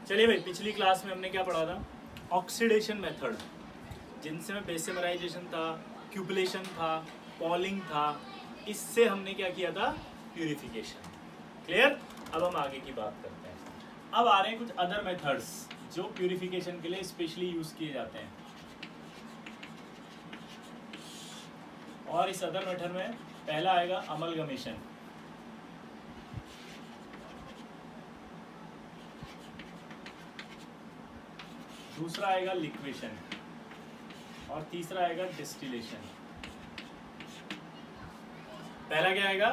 चलिए भाई, पिछली क्लास में हमने क्या पढ़ा था? ऑक्सीडेशन मेथड, जिनसे में बेसिमराइजेशन था, क्यूपलेशन था, पॉलिंग था। इससे हमने क्या किया था? प्यूरिफिकेशन। क्लियर? अब हम आगे की बात करते हैं। अब आ रहे हैं कुछ अदर मेथड्स जो प्यूरिफिकेशन के लिए स्पेशली यूज किए जाते हैं। और इस अदर मेथड में पहला आएगा अमलगमेशन, दूसरा आएगा लिक्वेशन और तीसरा आएगा डिस्टिलेशन। पहला क्या आएगा?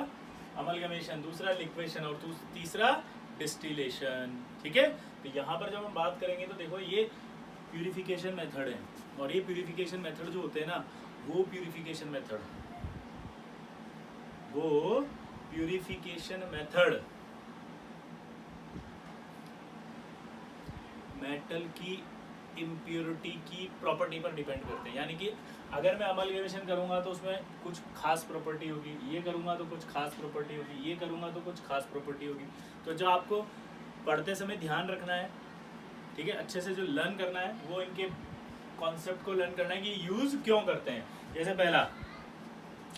अमलगमेशन, दूसरा लिक्वेशन और तीसरा डिस्टिलेशन। ठीक है, तो यहाँ पर जब हम बात करेंगे तो देखो ये प्यूरिफिकेशन मेथड है, और ये प्यूरिफिकेशन मेथड जो होते हैं ना, वो प्यूरिफिकेशन मेथड मेटल की इम्प्योरिटी की प्रॉपर्टी पर डिपेंड करते हैं। यानी कि अगर मैं अमलगमेशन करूंगा तो उसमें कुछ खास प्रॉपर्टी होगी, ये करूंगा तो कुछ खास प्रॉपर्टी होगी, ये करूंगा तो कुछ खास प्रॉपर्टी होगी। तो जो आपको पढ़ते समय ध्यान रखना है, ठीक है, अच्छे से जो लर्न करना है, वो इनके कॉन्सेप्ट को लर्न करना है कि यूज क्यों करते हैं। जैसे पहला,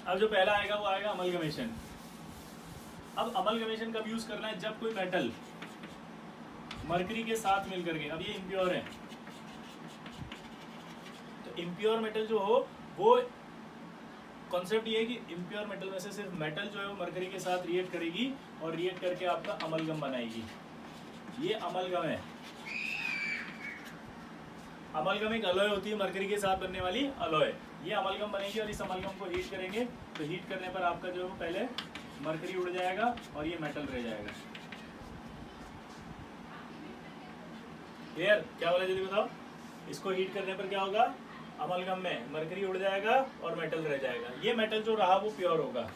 अब जो पहला आएगा वो आएगा अमलगमेशन। अब अमलगमेशन कब यूज करना है? जब कोई मेटल मरकरी के साथ मिलकर के, अब ये इम्प्योर है, तो इम्प्योर मेटल जो हो, वो कॉन्सेप्ट ये है कि इम्प्योर मेटल में से सिर्फ मेटल जो है वो मरकरी के साथ रिएक्ट करेगी और रिएक्ट करके आपका अमलगम बनाएगी। ये अमलगम है। अमलगम एक अलॉय होती है, मरकरी के साथ बनने वाली अलॉय। ये अमलगम बनेगी और इस अमलगम को हीट करेंगे, तो हीट करने पर आपका जो है पहले मरकरी उड़ जाएगा और ये मेटल रह जाएगा। क्लियर? क्या बोला जल्दी बताओ? इसको हीट करने पर क्या होगा? अमलगम में मरकरी उड़ जाएगा और मेटल रह जाएगा। ये मेटल जो रहा वो प्योर होगा।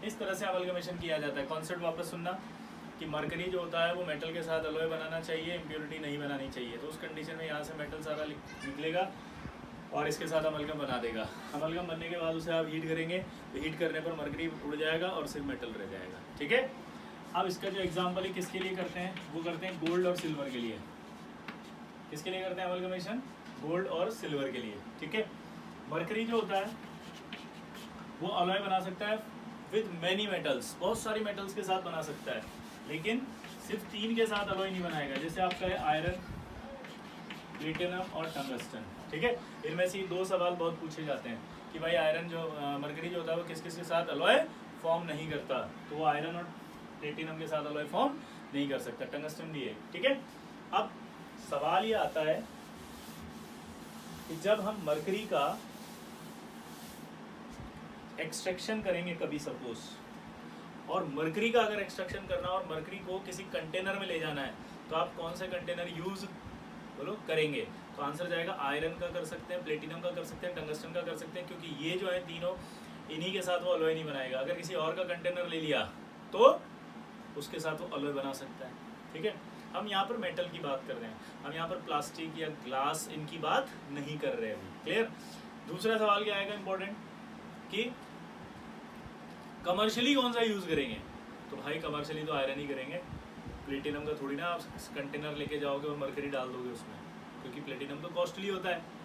इस तरह से अमलगमेशन किया जाता है। कॉन्सेप्ट वापस सुनना कि मरकरी जो होता है वो मेटल के साथ अलॉय बनाना चाहिए, इम्प्योरिटी नहीं बनानी चाहिए। तो उस कंडीशन में यहाँ से मेटल सारा निकलेगा और इसके साथ अमलगम बना देगा। अमलगम बनने के बाद उसे आप हीट करेंगे, तो हीट करने पर मरकरी उड़ जाएगा और सिर्फ मेटल रह जाएगा। ठीक है, अब इसका जो एग्जाम्पल है किसके लिए करते हैं? वो करते हैं गोल्ड और सिल्वर के लिए। किसके लिए करते हैं अमलगमेशन? गोल्ड और सिल्वर के लिए। ठीक है, मरकरी जो होता है वो अलॉय बना सकता है विद मैनी मेटल्स, बहुत सारी मेटल्स के साथ बना सकता है, लेकिन सिर्फ 3 के साथ अलॉय नहीं बनाएगा। जैसे आपका है आयरन, प्लेटिनम और टंगस्टन। ठीक है, इनमें से 2 सवाल बहुत पूछे जाते हैं कि भाई आयरन जो मरकरी जो होता है वो किस किस के साथ अलॉय फॉर्म नहीं करता, तो वो आयरन और प्लेटिनम के साथ अलॉय फॉर्म नहीं कर सकता। टंगस्टन भी है। ठीक है, अब सवाल ये आता है कि जब हम मरकरी का एक्सट्रैक्शन करेंगे कभी सपोज, और मरकरी का अगर एक्सट्रैक्शन करना और मरकरी को किसी कंटेनर में ले जाना है, तो आप कौन सा कंटेनर यूज करेंगे? तो आंसर जाएगा आयरन का कर सकते हैं, प्लेटिनम का कर सकते हैं, टंगस्टन का कर सकते हैं, क्योंकि ये जो है तीनों, इन्हीं के साथ वो अलॉय नहीं बनाएगा। अगर किसी और का कंटेनर ले लिया तो उसके साथ वो अलॉय बना सकता है। ठीक है, हम यहाँ पर मेटल की बात कर रहे हैं, हम यहाँ पर प्लास्टिक या ग्लास इनकी बात नहीं कर रहे हैं। क्लियर? दूसरा सवाल क्या आएगा इंपॉर्टेंट कि कमर्शियली कौन सा यूज करेंगे? तो भाई कमर्शियली तो आयरन ही करेंगे। प्लेटिनम का थोड़ी ना आप कंटेनर लेके जाओगे और मरकरी डाल दोगे उसमें, क्योंकि प्लेटिनम तो कॉस्टली होता है।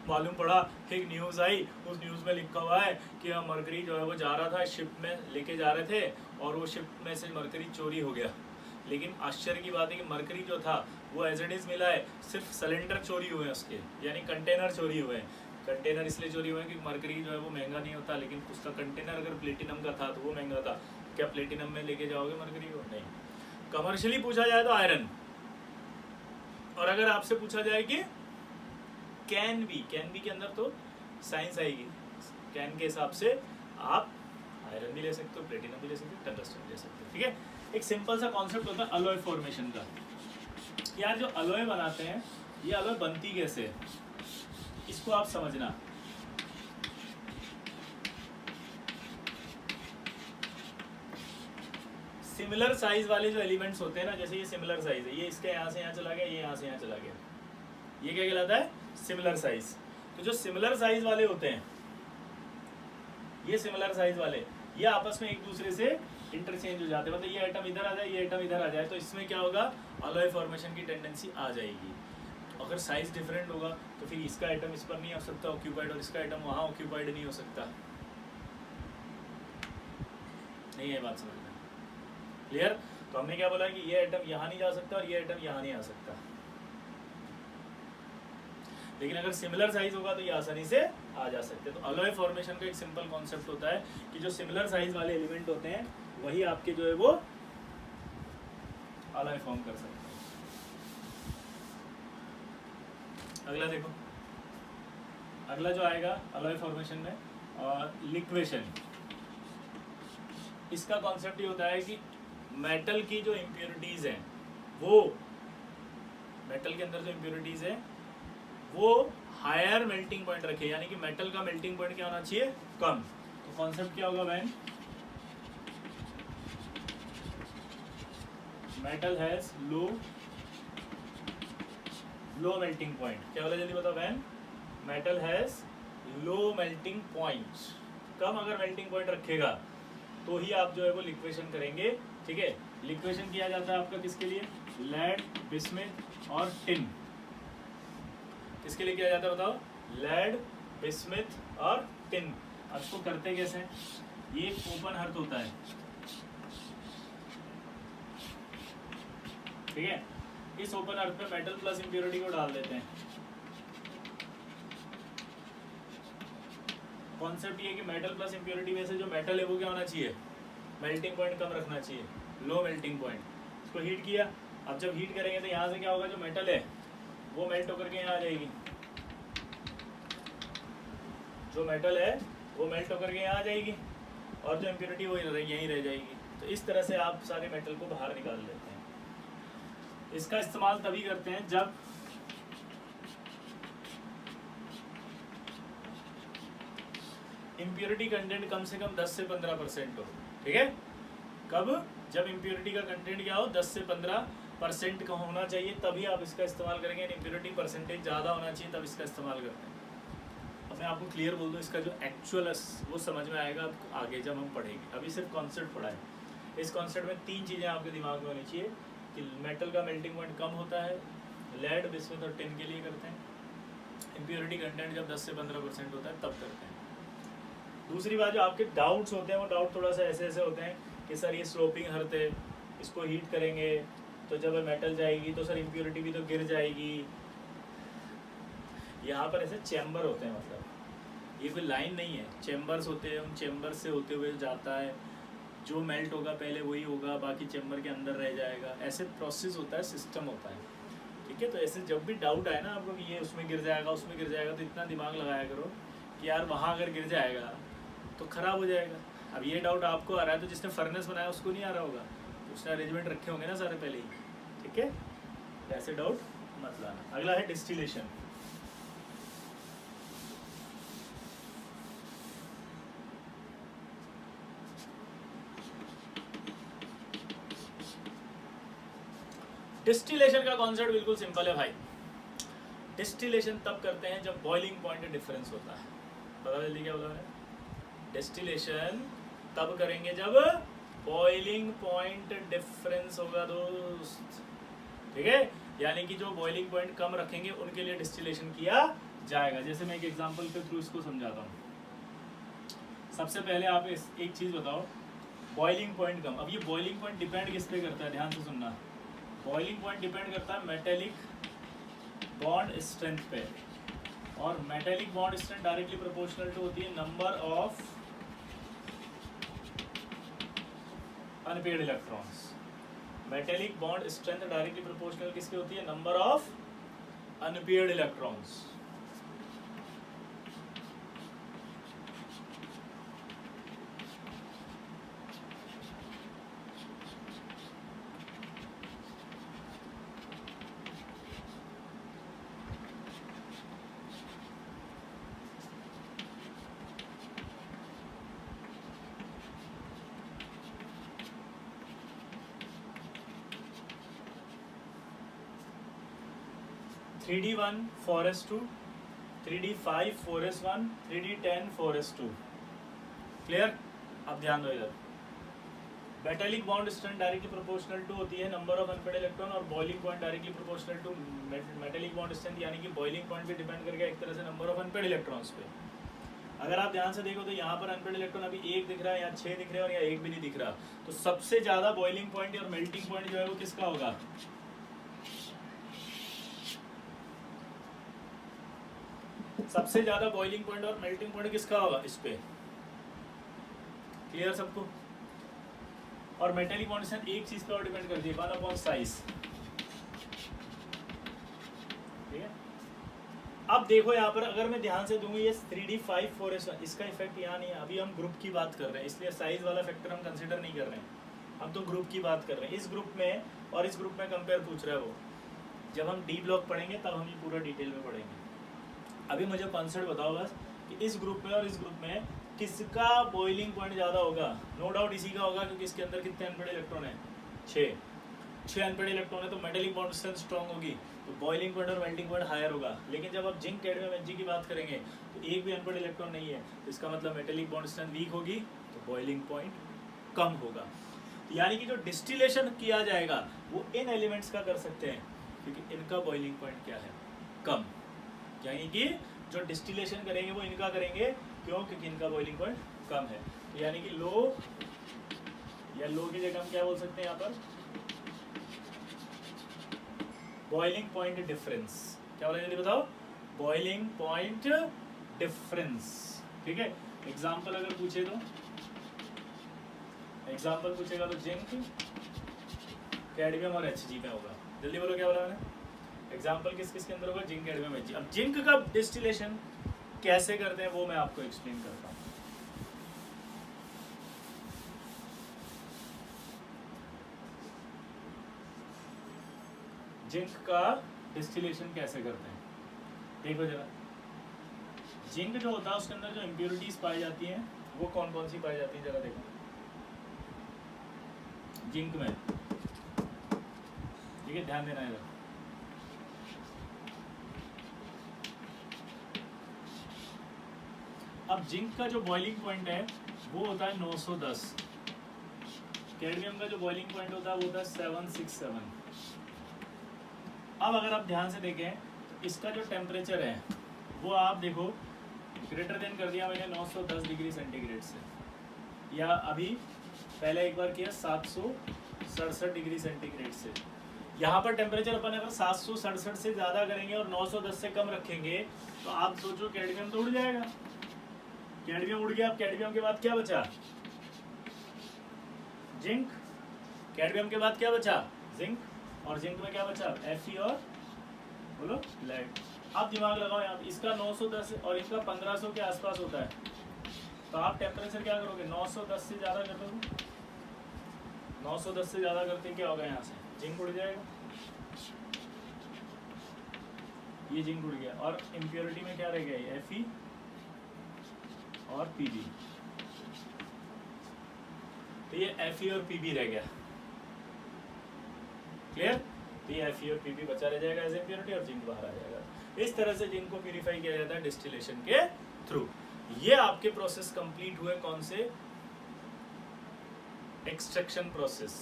मालूम पड़ा, एक न्यूज़ आई, उस न्यूज़ में लिखा हुआ है कि मरकरी जो है वो जा रहा था, शिप में लेके जा रहे थे और वो शिप में से मरकरी चोरी हो गया। लेकिन आश्चर्य की बात है कि मरकरी जो था वो एज इट इज मिला है, सिर्फ सिलेंडर चोरी हुए हैं उसके, यानी कंटेनर चोरी हुए हैं। कंटेनर इसलिए चोरी हुए हैं कि मरकरी जो है वो महंगा नहीं होता, लेकिन उसका कंटेनर अगर प्लेटिनम का था तो वो महंगा था। क्या प्लेटिनम में लेके जाओगे मरकरी को? नहीं। कमर्शियली पूछा जाए तो आयरन, और अगर आपसे पूछा जाए कि कैन बी के अंदर तो साइंस आएगी, कैन के हिसाब से आप आयरन भी ले सकते हो, प्लेटिनम भी ले सकते हो, टंगस्टन भी ले सकते हो। ठीक है, एक सिंपल सा कॉन्सेप्ट होता है अलॉय फॉर्मेशन का। यार जो अलॉय बनाते हैं, ये अलॉय बनती कैसे है, इसको आप समझना। सिमिलर साइज वाले जो एलिमेंट्स होते हैं ना, जैसे ये सिमिलर साइज है, ये इसके यहाँ से यहाँ चला गया, ये यहाँ से यहाँ चला गया, ये क्या कहलाता है? Similar size. तो जो सिमिलर साइज वाले होते हैं, ये सिमिलर साइज वाले, ये आपस में एक दूसरे से इंटरचेंज हो जाते हैं, मतलब ये एटम इधर आ जाए, ये एटम इधर आ जाए, तो इसमें क्या होगा, अलॉय फॉर्मेशन की टेंडेंसी आ जाएगी। अगर साइज डिफरेंट होगा तो फिर इसका एटम इस पर नहीं हो सकता ऑक्यूपाइड, और इसका एटम वहाँ ऑक्यूपाइड नहीं हो सकता। नहीं है बात समझ में? क्लियर? तो हमने क्या बोला कि ये एटम यहाँ नहीं जा सकता और ये एटम यहाँ नहीं आ सकता, लेकिन अगर सिमिलर साइज होगा तो ये आसानी से आ जा सकते हैं। तो अलॉय फॉर्मेशन का एक सिंपल कॉन्सेप्ट होता है कि जो सिमिलर साइज वाले एलिमेंट होते हैं वही आपके जो है वो अलॉय फॉर्म कर सकते हैं। अगला देखो, अगला जो आएगा अलॉय फॉर्मेशन में, और लिक्वेशन। इसका कॉन्सेप्ट ये होता है कि मेटल की जो इम्प्योरिटीज हैं, वो मेटल के अंदर जो इम्प्योरिटीज है वो हायर मेल्टिंग पॉइंट रखे, यानी कि मेटल का मेल्टिंग पॉइंट क्या होना चाहिए, कम। तो कॉन्सेप्ट क्या होगा, when metal has low melting point, क्या बोला जल्दी बताओ, when metal has low melting point, कम अगर मेल्टिंग पॉइंट रखेगा तो ही आप जो है वो लिक्वेशन करेंगे। ठीक है, लिक्वेशन किया जाता है आपका किसके लिए, लेड, बिस्मिथ और टिन। किसके लिए किया जाता है बताओ, लेड, बिस्मिथ और टिन। अब इसको करते कैसे हैं, ये ओपन अर्थ होता है, ठीक है, इस ओपन अर्थ पे मेटल प्लस इंप्योरिटी को डाल देते हैं। कॉन्सेप्ट ये कि मेटल प्लस इंप्योरिटी में से जो मेटल है वो क्या होना चाहिए, मेल्टिंग पॉइंट कम रखना चाहिए, लो मेल्टिंग पॉइंट। इसको हीट किया, अब जब हीट करेंगे तो यहाँ से क्या होगा, जो मेटल है वो मेल्ट होकर के यहाँ आ जाएगी, जो मेटल है वो मेल्ट होकर के यहाँ आ जाएगी, और जो इम्प्योरिटी वो यहीं रह जाएगी। तो इस तरह से आप सारे मेटल को बाहर निकाल लेते हैं। इसका इस्तेमाल तभी करते हैं जब इम्प्योरिटी कंटेंट कम से कम 10 से 15% हो। ठीक है, कब, जब इम्प्योरिटी का कंटेंट क्या हो, 10 से 15% का होना चाहिए, तभी आप इसका इस्तेमाल करेंगे। इम्प्योरिटी परसेंटेज ज़्यादा होना चाहिए तब इसका इस्तेमाल करते हैं। अब मैं आपको क्लियर बोल दूँ, इसका जो एक्चुअल वो समझ में आएगा आपको आगे जब हम पढ़ेंगे। अभी सिर्फ कॉन्सेप्ट पढ़ा है। इस कॉन्सेप्ट में 3 चीज़ें आपके दिमाग में होनी चाहिए कि मेटल का मेल्टिंग पॉइंट कम होता है, लेड, बिस्मिथ और टिन के लिए करते हैं। इम्प्योरिटी कंटेंट जब 10 से 15% होता है तब करते हैं। दूसरी बात, जो आपके डाउट्स होते हैं वो डाउट थोड़ा सा ऐसे होते हैं कि सर ये स्लोपिंग अर्थ है, इसको हीट करेंगे तो जब मेटल जाएगी तो सर इम्प्योरिटी भी तो गिर जाएगी। यहाँ पर ऐसे चैम्बर होते हैं, मतलब ये कोई लाइन नहीं है, चैम्बर्स होते हैं, उन चैम्बर से होते हुए जाता है, जो मेल्ट होगा पहले वही होगा, बाकी चैम्बर के अंदर रह जाएगा। ऐसे प्रोसेस होता है, सिस्टम होता है। ठीक है, तो ऐसे जब भी डाउट आए ना आपको कि ये उसमें गिर जाएगा, उसमें गिर जाएगा, तो इतना दिमाग लगाया करो कि यार वहाँ अगर गिर जाएगा तो ख़राब हो जाएगा। अब ये डाउट आपको आ रहा है तो जिसने फर्नेस बनाया उसको नहीं आ रहा होगा, उसने अरेंजमेंट रखे होंगे ना सारे पहले ही। ठीक है, ऐसे डाउट मत लाना। अगला है डिस्टिलेशन। डिस्टिलेशन का कॉन्सेप्ट बिल्कुल सिंपल है भाई। डिस्टिलेशन तब करते हैं जब बॉइलिंग पॉइंट डिफरेंस होता है। पता जल्दी क्या बोला मैंने, डिस्टिलेशन तब करेंगे जब बॉइलिंग पॉइंट डिफरेंस होगा दोस्त। ठीक है, यानी कि जो बॉइलिंग पॉइंट कम रखेंगे उनके लिए डिस्टिलेशन किया जाएगा। जैसे मैं एक एग्जांपल के थ्रू इसको समझाता हूँ। सबसे पहले आप एक चीज़ बताओ, बॉइलिंग पॉइंट कम। अब ये बॉइलिंग पॉइंट डिपेंड किस पे करता है, ध्यान से सुनना। बॉइलिंग पॉइंट डिपेंड करता है मेटेलिक बॉन्ड स्ट्रेंथ पे, और metallic bond strength directly proportional to होती है number of unpaired electrons. Metallic bond strength directly proportional किसकी होती है, number of unpaired electrons. Three D 1 4s2, 3d5 4s1, 3d10 4s2। Clear? अब ध्यान दो इधर, metallic bond strength directly proportional to होती है नंबर ऑफ अनपेड इलेक्ट्रॉन, और boiling point directly proportional to metallic bond strength, यानी कि बॉइलिंग पॉइंट पे डिपेंड करके एक तरह से नंबर ऑफ अनपेड इलेक्ट्रॉन्स पे। अगर आप ध्यान से देखो तो यहाँ पर अनपेड इलेक्ट्रॉन अभी 1 दिख रहा है, यहाँ 6 दिख रहे हैं और यहाँ 1 भी नहीं दिख रहा। तो सबसे ज्यादा बॉइलिंग पॉइंट और मेल्टिंग पॉइंट जो है वो किसका होगा? सबसे ज्यादा बॉइलिंग पॉइंट और मेल्टिंग पॉइंट किसका होगा इस पे? क्लियर सबको? और मेटेलिक बॉन्ड स्ट्रेंथ एक चीज पे और डिपेंड करती है, 1/साइज। ठीक है, अब देखो यहाँ पर अगर मैं ध्यान से दूंगी ये 3D5,4S1, इसका इफेक्ट यहाँ नहीं है। अभी हम ग्रुप की बात कर रहे हैं, इसलिए साइज वाला फैक्टर हम कंसिडर नहीं कर रहे हैं, हम तो ग्रुप की बात कर रहे हैं। इस ग्रुप में और इस ग्रुप में कंपेयर पूछ रहा है वो। जब हम डी ब्लॉक पढ़ेंगे तब हम ये पूरा डिटेल में पढ़ेंगे। अभी मुझे कॉन्सेप्ट बताओ बस कि इस ग्रुप में और इस ग्रुप में किसका बॉइलिंग पॉइंट ज़्यादा होगा? नो डाउट इसी का होगा, क्योंकि इसके अंदर कितने अनपेड इलेक्ट्रॉन है? 6 अनपेड इलेक्ट्रॉन है, तो मेटेलिक बॉन्ड स्ट्रेंथ स्ट्रॉन्ग होगी, तो बॉइलिंग पॉइंट और मेल्टिंग पॉइंट हायर होगा। लेकिन जब आप जिंक, कैडमियम, Mg की बात करेंगे तो एक भी अनपेड इलेक्ट्रॉन नहीं है, तो इसका मतलब मेटेलिक बॉन्ड स्ट्रेंथ वीक होगी, तो बॉइलिंग पॉइंट कम होगा। यानी कि जो डिस्टिलेशन किया जाएगा वो इन एलिमेंट्स का कर सकते हैं, क्योंकि इनका बॉइलिंग पॉइंट क्या है? कम। यानी कि जो डिस्टिलेशन करेंगे वो इनका करेंगे, क्यों? क्योंकि इनका बॉइलिंग पॉइंट कम है। यानी कि लो, या लो की जगह हम क्या बोल सकते हैं यहाँ पर? Boiling point difference. क्या बोला जल्दी बताओ? Boiling point difference. ठीक है, एग्जाम्पल अगर पूछे तो, एग्जाम्पल पूछेगा तो जिंक, कैडमियम और Hg में होगा। जल्दी बोलो क्या बोला मैंने? एग्जाम्पल किस किस के अंदर होगा? Zinc, cadmium, Hg। अब जिंक का डिस्टिलेशन कैसे करते हैं वो मैं आपको एक्सप्लेन करता हूँ। जिंक का डिस्टिलेशन कैसे करते हैं देखो जरा। जिंक जो होता है उसके अंदर जो इम्प्योरिटीज पाई जाती हैं वो कौन कौन सी पाई जाती है जरा देखो। जिंक में, ठीक है, ध्यान देना है इधर। अब जिंक का जो बॉइलिंग पॉइंट है वो होता है 910। कैडमियम का जो बॉइलिंग पॉइंट होता है वो होता है 767। अब अगर आप ध्यान से देखें तो इसका जो टेम्परेचर है वो आप देखो ग्रेटर देन कर दिया मैंने 910 डिग्री सेंटीग्रेड से, या अभी पहले एक बार किया 767 डिग्री सेंटीग्रेड से। यहाँ पर टेम्परेचर अपन अगर 767 से ज़्यादा करेंगे और 910 से कम रखेंगे तो आप सोचो कैडमियम तो उड़ जाएगा। कैडमियम उड़ गया। अब कैडमियम के बाद क्या बचा? जिंक। कैडमियम के बाद क्या बचा? जिंक। और जिंक में क्या बचा? Fe और बोलो लेड। आप दिमाग लगाओ यहाँ, इसका 910 और इसका 1500 के आसपास होता है, तो आप टेम्परेचर क्या करोगे? 910 से ज़्यादा कर दोगे। 910 से ज़्यादा करते क्या होगा? यहाँ से जिंक उड़ जाएगा। ये जिंक उड़ गया और इम्प्योरिटी में क्या रह गया? Fe और Pb। तो ये Fe और Pb रह गया। क्लियर? तो ये Fe और Pb बचा रह जाएगा एज इम्प्योरिटी और जिंक बाहर आ जाएगा। इस तरह से जिंक को प्यूरिफाई किया जाता है डिस्टिलेशन के थ्रू। ये आपके प्रोसेस कंप्लीट हुए कौन से? Extraction process.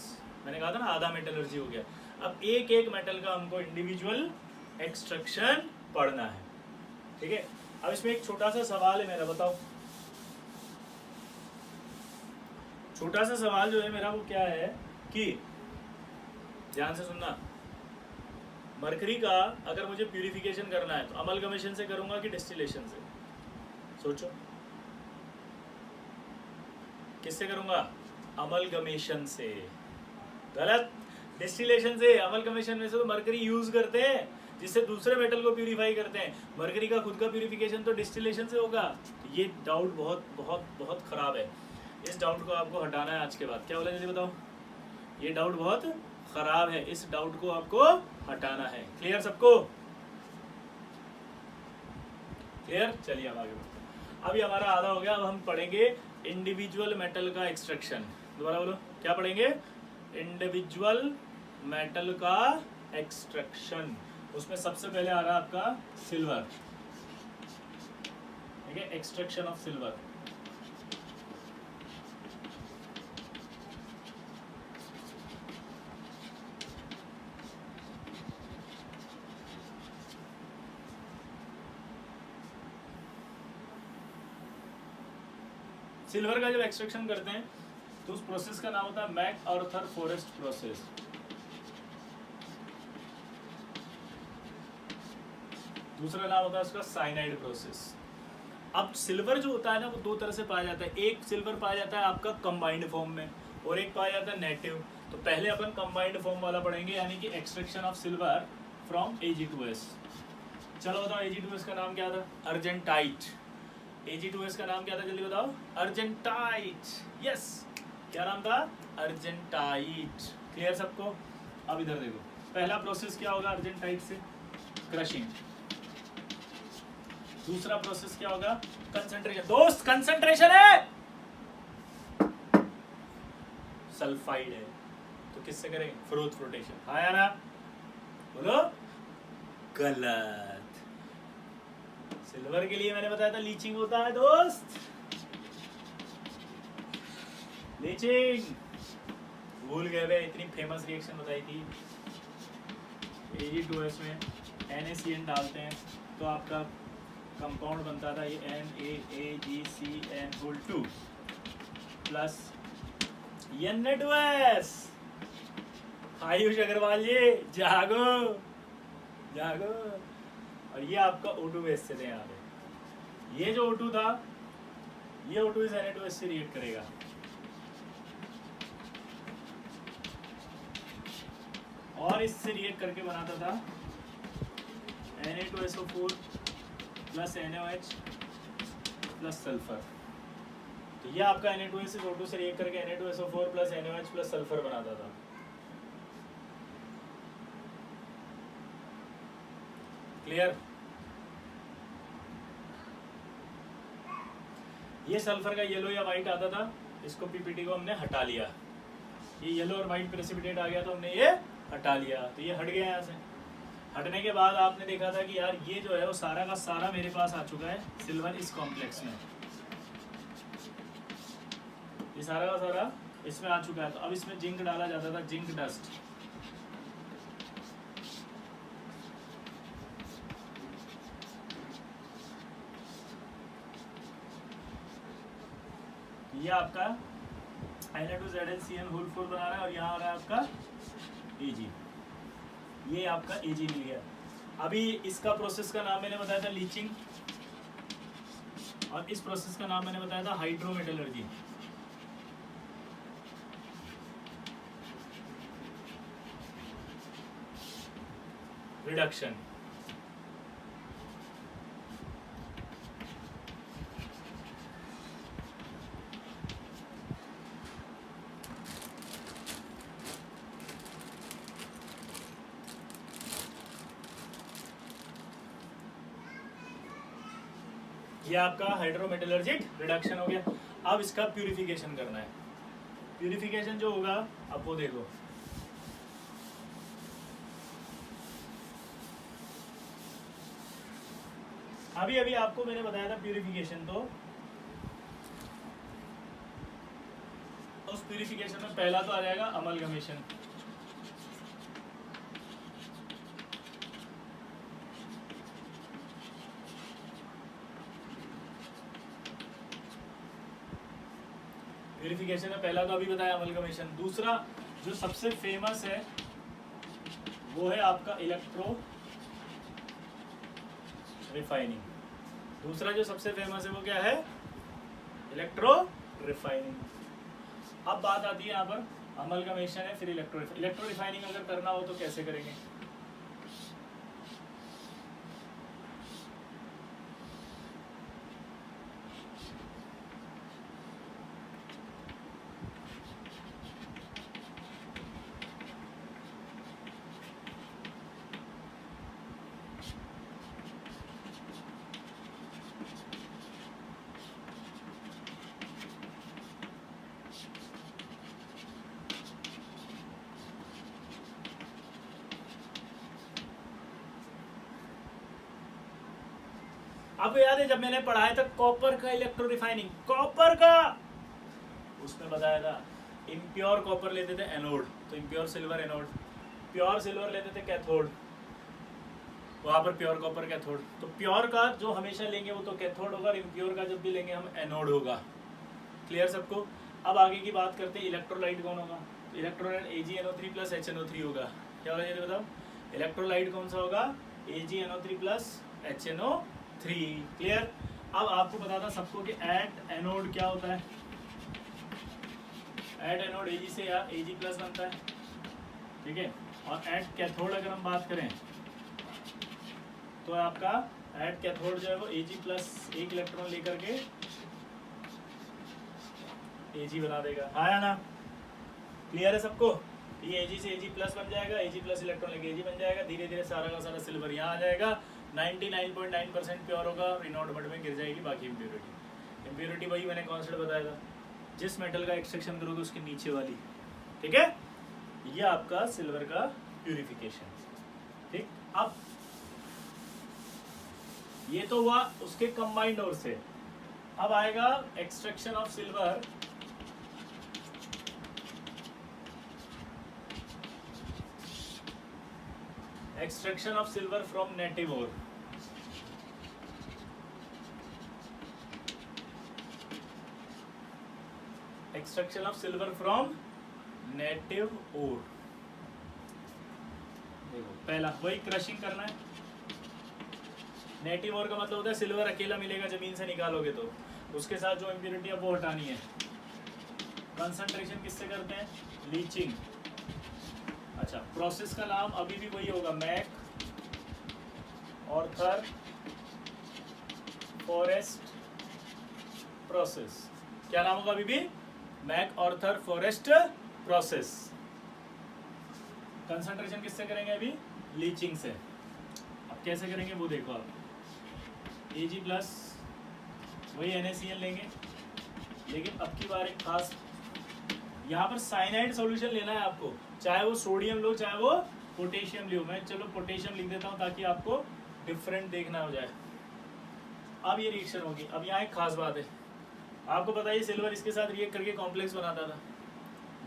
मैंने कहा था ना आधा मेटलर्जी हो गया। अब एक एक मेटल का हमको इंडिविजुअल एक्सट्रैक्शन पढ़ना है। ठीक है, अब इसमें एक छोटा सा सवाल है मेरा, बताओ। छोटा सा सवाल जो है मेरा वो क्या है कि ध्यान से सुनना, मरकरी का अगर मुझे प्यूरिफिकेशन करना है तो अमलगमेशन से करूंगा कि डिस्टिलेशन से? सोचो, किससे करूंगा? अमलगमेशन से। गलत। डिस्टिलेशन से। अमलगमेशन में से तो मरकरी यूज करते हैं जिससे दूसरे मेटल को प्यूरिफाई करते हैं। मरकरी का खुद का प्यूरिफिकेशन तो डिस्टिलेशन से होगा। ये डाउट बहुत बहुत बहुत खराब है। इस डाउट को आपको हटाना है आज के बाद। क्या बोला जल्दी बताओ? ये डाउट बहुत खराब है, इस डाउट को आपको हटाना है। क्लियर सबको? क्लियर? चलिए हम आगे बढ़ते हैं। अभी हमारा आधा हो गया। अब हम पढ़ेंगे इंडिविजुअल मेटल का एक्सट्रैक्शन। दोबारा बोलो, क्या पढ़ेंगे? इंडिविजुअल मेटल का एक्सट्रैक्शन। उसमें सबसे पहले आ रहा है आपका सिल्वर। ठीक है, एक्सट्रैक्शन ऑफ सिल्वर। सिल्वर का जब एक्सट्रैक्शन करते हैं तो उस प्रोसेस का नाम होता है मैकआर्थर फॉरेस्ट प्रोसेस। दूसरा नाम होता है उसका साइनाइड प्रोसेस। अब सिल्वर जो होता है ना वो दो तरह से पाया जाता है। एक सिल्वर पाया जाता है आपका कंबाइंड फॉर्म में और एक पाया जाता है नेटिव। तो पहले अपन कंबाइंड फॉर्म वाला पढ़ेंगे, यानी कि extraction of silver from Ag2S। चलो बताओ Ag2S का नाम क्या था? अर्जेंटाइट। Ag2S का नाम क्या था, जल्दी बताओ? अर्जेंटाइट। यस, क्या नाम था? अर्जेंटाइट। क्लियर सबको? अब इधर देखो, पहला प्रोसेस क्या होगा अर्जेंटाइट से? क्रशिंग। दूसरा प्रोसेस क्या होगा? कंसंट्रेशन। दोस्त कंसंट्रेशन है, सल्फाइड है, तो किससे करेंगे? Froth flotation. हाँ या ना? बोलो। गलत। सिल्वर के लिए मैंने बताया था लीचिंग होता है दोस्त, लीचिंग। भूल गए वे, इतनी फेमस रिएक्शन बताई थी। Ag2S में NaCN डालते हैं तो आपका कंपाउंड बनता था ये NaAgCN2 plus Na2S। Ayush Agarwal जी जागो जागो। और ये आपका O2 बेस से थे यहाँ पे। ये जो O2 था, ये O2 इस Na2S से रिएक्ट करेगा। और इससे रिएक्ट करके बनाता था Na2SO4 plus NaOH plus sulphur. तो ये आपका Na2S O2 से रिएक्ट करके Na2SO4 plus NaOH plus sulphur बनाता था। क्लियर? ये सल्फर का येलो या व्हाइट आता था, इसको पीपीटी को हमने हटा लिया। ये येलो और व्हाइट प्रेसिपिटेट आ गया तो हमने ये हटा लिया, तो ये हट गया यहाँ से। हटने के बाद आपने देखा था कि यार ये जो है वो सारा का सारा मेरे पास आ चुका है सिल्वर इस कॉम्प्लेक्स में। ये सारा का सारा इसमें आ चुका है। तो अब इसमें जिंक डाला जाता था, जिंक डस्ट। ये आपका Na2ZnCN होल 4 बना रहा है और यहाँ आ रहा है आपका Ag। ये आपका Ag मिल गया। अभी इसका प्रोसेस का नाम मैंने बताया था लीचिंग, और इस प्रोसेस का नाम मैंने बताया था हाइड्रोमेटलर्जी। रिडक्शन। ये आपका हाइड्रोमेटलर्जिक रिडक्शन हो गया। अब इसका प्यूरिफिकेशन करना है। प्यूरिफिकेशन जो होगा अब वो देखो, अभी अभी आपको मैंने बताया था प्यूरिफिकेशन। तो उस प्यूरिफिकेशन में पहला तो आ जाएगा अमलगमेशन। प्यूरिफिकेशन में पहला तो अभी बताया अमलगमेशन। दूसरा जो सबसे फेमस है वो है आपका इलेक्ट्रो रिफाइनिंग। दूसरा जो सबसे फेमस है वो क्या है? Electro refining. अब बात आती है यहाँ पर अमलगमेशन है, फिर इलेक्ट्रो रिफाइनिंग अगर करना हो तो कैसे करेंगे? आपको याद है जब मैंने पढ़ाया था कॉपर का इलेक्ट्रो रिफाइनिंग, कॉपर का, उसमें बताया था इम्प्योर कॉपर लेते थे एनोड, तो impure silver anode, pure silver लेते थे कैथोड, वहां पर प्योर कॉपर कैथोड। तो प्योर का जो हमेशा लेंगे वो तो कैथोड होगा, और इम्प्योर का जब भी लेंगे हम एनोड होगा। क्लियर सबको। अब आगे की बात करते हैं, इलेक्ट्रोलाइट कौन होगा? इलेक्ट्रोलाइट AgNO3 प्लस HNO3 होगा। क्या होगा ये बताओ? इलेक्ट्रोलाइट कौन सा होगा? AgNO3 plus HNO3। क्लियर। अब आपको पता था सबको कि एट एनोड क्या होता है? एट एनोड Ag से या Ag प्लस बनता है, ठीक है। और एट कैथोड अगर हम बात करें तो आपका एट कैथोड जो है वो Ag प्लस एक इलेक्ट्रॉन लेकर के Ag बना देगा, आया ना? क्लियर है सबको? ये Ag से Ag प्लस बन जाएगा, Ag प्लस इलेक्ट्रॉन लेके Ag बन जाएगा, धीरे धीरे सारा का सारा सिल्वर यहाँ आ जाएगा, 99.9% प्योर होगा और इनऑड मड में गिर जाएगी बाकी इम्प्योरिटी। इम्प्योरिटी वही मैंने कॉन्सेप्ट बताया था, जिस मेटल का एक्सट्रैक्शन करोगे उसके नीचे वाली, ठीक है। ये आपका सिल्वर का प्यूरिफिकेशन, ठीक। अब ये तो हुआ उसके कंबाइंड ओर से। अब आएगा extraction of silver from native ore. Extraction of silver from native ore. देखो पहला वही क्रशिंग करना है। नेटिव ओर का मतलब होता है सिल्वर अकेला मिलेगा जमीन से निकालोगे तो, उसके साथ जो इम्प्योरिटी है वो हटानी है। कंसंट्रेशन किससे करते हैं? लीचिंग। अच्छा, प्रोसेस का नाम अभी भी वही होगा, मैक ऑर्थर फॉरेस्ट प्रोसेस। क्या नाम होगा अभी भी? MacArthur Forrest process. Concentration किससे करेंगे अभी? लीचिंग से। अब कैसे करेंगे वो देखो आप। Ag प्लस वही NaCl लेंगे, लेकिन अब की बार एक खास यहाँ पर साइनाइड सॉल्यूशन लेना है आपको, चाहे वो सोडियम लो चाहे वो पोटेशियम लो। मैं चलो पोटेशियम लिख देता हूँ ताकि आपको डिफरेंट देखना हो जाए। अब ये रिएक्शन होगी। अब यहाँ एक खास बात है, आपको पता है सिल्वर इसके साथ रिएक्ट करके कॉम्प्लेक्स बनाता था।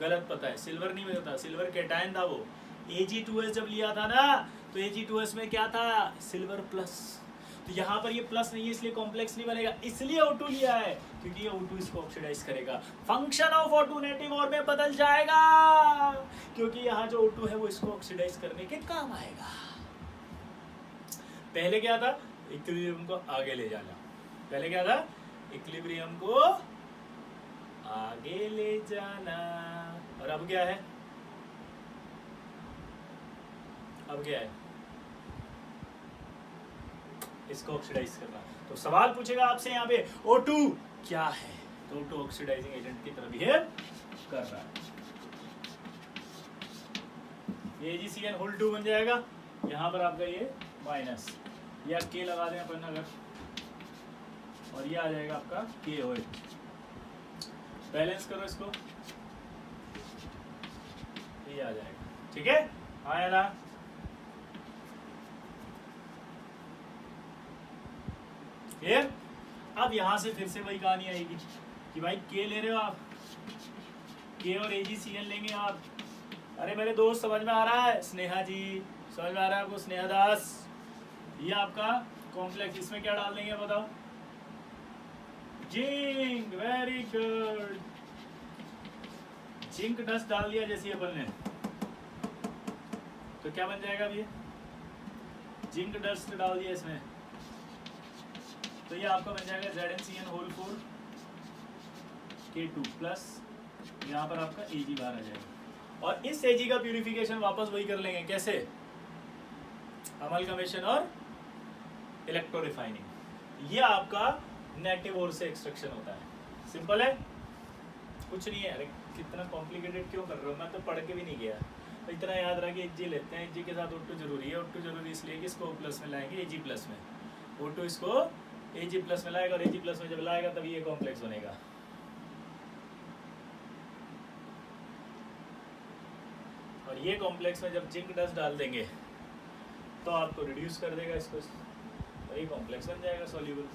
गलत पता है, सिल्वर नहीं बनता, सिल्वर कैटायन था वो। Ag2S जब लिया था ना तो Ag2S में क्या था? Silver plus. तो यहाँ पर ये प्लस नहीं है इसलिए कॉम्प्लेक्स नहीं बनेगा, इसलिए O2 लिया है, क्योंकि ये O2 इसको ऑक्सीडाइज करेगा। फंक्शन ऑफ O2 नेटिव और में बदल जाएगा, क्योंकि यहाँ जो O2 है वो इसको ऑक्सीडाइज करने के काम आएगा। पहले क्या था? इक्विलिब्रियम को आगे ले जाना। पहले क्या था? इक्विलिब्रियम को आगे ले जाना। और अब क्या है? अब क्या है? इसको ऑक्सीडाइज करना। तो सवाल पूछेगा आपसे यहाँ पे O2 क्या है, तो O2 ऑक्सीडाइजिंग एजेंट की तरह बिहेव कर रहा है। ये AgCN2 बन जाएगा, यहाँ पर आपका ये माइनस, या K लगा दें अपन अगर, और ये आ जाएगा आपका KOH। बैलेंस करो इसको, ये आ जाएगा, ठीक है। आया ना? क्लियर? अब यहां से फिर से वही कहानी आएगी कि भाई K ले रहे हो आप, K और AgCN लेंगे आप। अरे मेरे दोस्त समझ में आ रहा है? स्नेहा जी समझ में आ रहा है आपको? स्नेहा दास, ये आपका कॉम्प्लेक्स, इसमें क्या डाल देंगे बताओ? Zinc. Very good, zinc dust डाल दिया जैसे अपन ने, तो क्या बन जाएगा अभी? जिंक डस्ट डाल दिया इसमें, तो ये आपका बन जाएगा ZnCN4 K2 प्लस, यहाँ पर आपका Ag बाहर आ जाएगा। और इस Ag का प्यूरिफिकेशन वापस वही कर लेंगे, कैसे? अमलगमेशन और इलेक्ट्रो रिफाइनिंग। ये आपका नेटिव ओर से एक्सट्रैक्शन होता है। सिंपल है, कुछ नहीं है। अरे कितना कॉम्प्लिकेटेड क्यों कर रहे हो? मैं तो पढ़ के भी नहीं गया। तो इतना याद रहा कि Ag लेते हैं, Ag के साथ O2 जरूरी है। O2 जरूरी इसलिए कि इसको प्लस में लाएंगे Ag प्लस में, O2 इसको Ag प्लस में लाएगा, और Ag प्लस में जब लाएगा तब ये कॉम्प्लेक्स बनेगा। और ये कॉम्प्लेक्स में जब जिंक डस्ट डाल देंगे तो आपको रिड्यूस कर देगा इसको, तो ये कॉम्प्लेक्स बन जाएगा सॉल्यूबल।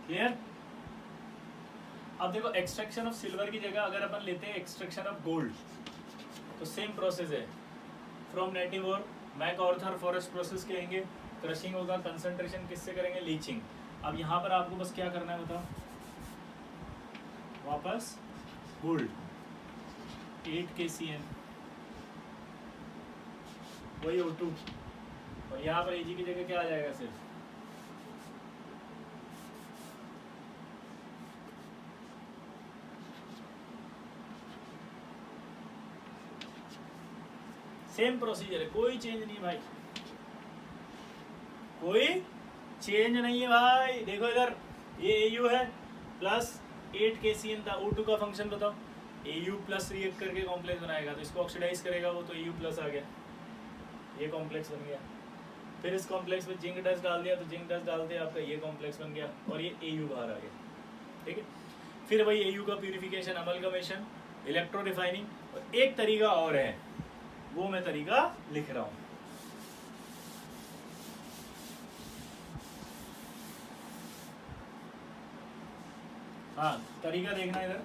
क्लियर? अब देखो एक्सट्रैक्शन ऑफ सिल्वर की जगह अगर अपन लेते हैं एक्सट्रैक्शन ऑफ गोल्ड, तो सेम प्रोसेस है। फ्रॉम नेटिव और मैक ऑर्थर फॉरेस्ट प्रोसेस कहेंगे, क्रशिंग होगा, कंसंट्रेशन किससे करेंगे, लीचिंग। अब यहाँ पर आपको बस क्या करना है बताओ, वापस गोल्ड 8 KCN वही O2, और यहाँ पर Ag की जगह क्या आ जाएगा सिर्फ सेम प्रोसीजर है, कोई चेंज नहीं है भाई, कोई चेंज नहीं है भाई। देखो इधर ये Au है प्लस 8 KCN था, O2 का फंक्शन बताओ, Au प्लस रिएक्ट करके कॉम्प्लेक्स बनाएगा, तो इसको ऑक्सीडाइज करेगा वो, तो Au प्लस आ गया, ये कॉम्प्लेक्स बन गया। फिर इस कॉम्प्लेक्स में जिंक डस्ट डाल दिया, तो जिंक डस्ट डालते आपका ये कॉम्प्लेक्स बन गया, और ये Au बाहर आ गया, ठीक है। फिर वही Au का प्यूरिफिकेशन, अमलगमेशन, इलेक्ट्रो रिफाइनिंग, और एक तरीका और है, वो मैं तरीका लिख रहा हूं। हाँ तरीका देखना इधर,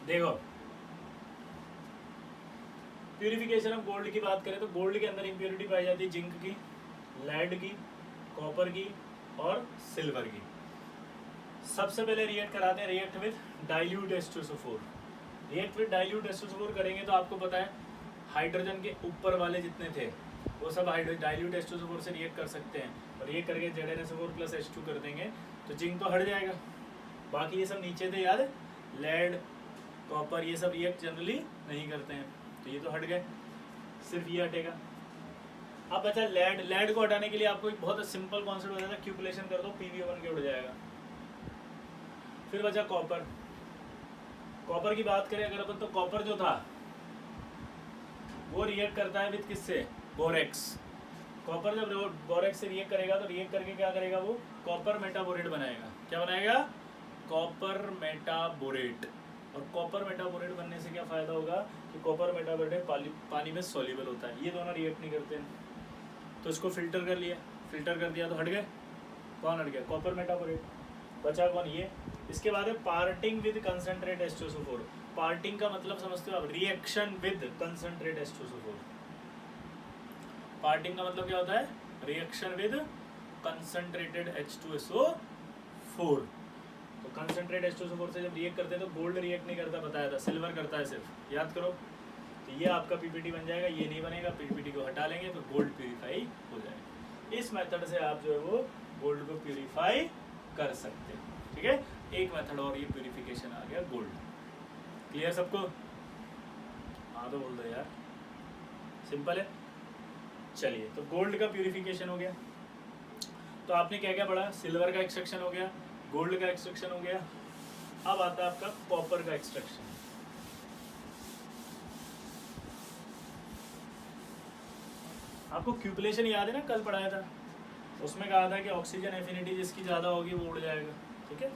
देखो प्यूरिफिकेशन ऑफ गोल्ड की बात करें तो गोल्ड के अंदर इम्प्योरिटी पाई जाती है जिंक की, लेड की, कॉपर की और सिल्वर की। सबसे पहले रिएक्ट कराते हैं, react with dilute H2SO4। React with dilute H2SO4 करेंगे तो आपको पता है हाइड्रोजन के ऊपर वाले जितने थे वो सब डाइल्यूट H2SO4 से रिएक्ट कर सकते हैं, और रिएक्ट करके ZnSO4 प्लस H2 कर देंगे तो जिंक तो हट जाएगा। बाकी ये सब नीचे थे याद, लेड कॉपर ये सब रिएक्ट जनरली नहीं करते हैं, तो ये तो हट गए, सिर्फ ये हटेगा। अब बचा लेड। लेड को हटाने के लिए आपको एक बहुत सिंपल कॉन्सेप्ट बताया था, क्यूपुलेशन कर दो PbO बन के उड़ जाएगा। फिर बचा कॉपर। कॉपर की बात करें अगर अपन तो कॉपर जो था वो रिएक्ट करता है विद किससे, बोरेक्स। कॉपर जब बोरेक्स से रिएक्ट करेगा तो रिएक्ट करके क्या करेगा, वो कॉपर मेटाबोरेट बनाएगा। क्या बनाएगा, कॉपर मेटाबोरेट। और कॉपर मेटाबोरेट बनने से क्या फ़ायदा होगा कि कॉपर मेटाबोरेट पानी में सॉल्युबल होता है, ये दोनों रिएक्ट नहीं करते हैं। तो इसको फिल्टर कर लिया, फिल्टर कर दिया तो हट गए। कौन हट गया? Copper metaborate. बचा कौन? ये। इसके बाद है parting with concentrate H2SO4। Parting का मतलब समझते हो आप? Reaction with concentrate H2SO4। Parting का मतलब क्या होता है? Reaction with concentrated H2SO4। तो कंसंट्रेट H2SO4 से जब रिएक्ट करते हैं तो गोल्ड रिएक्ट नहीं करता, बताया था, सिल्वर करता है सिर्फ, याद करो। तो ये आपका पीपीटी बन जाएगा, ये नहीं बनेगा, पीपीटी को हटा लेंगे तो गोल्ड प्यूरिफाई हो जाएगा। इस मेथड से आप जो है वो गोल्ड को प्यूरिफाई कर सकते हैं, ठीक है। एक मेथड और ये प्यूरिफिकेशन आ गया गोल्ड। क्लियर सबको? हाँ तो बोल दो यार, सिंपल है। चलिए, तो गोल्ड का प्यूरिफिकेशन हो गया। तो आपने क्या क्या पढ़ा? सिल्वर का एक्सट्रैक्शन हो गया, गोल्ड का एक्सट्रैक्शन हो गया। अब आता है आपका कॉपर का एक्सट्रैक्शन। आपको क्यूपलेशन याद है ना, कल पढ़ाया था, उसमें कहा था कि ऑक्सीजन एफिनिटी जिसकी ज़्यादा होगी वो उड़ जाएगा, ठीक है।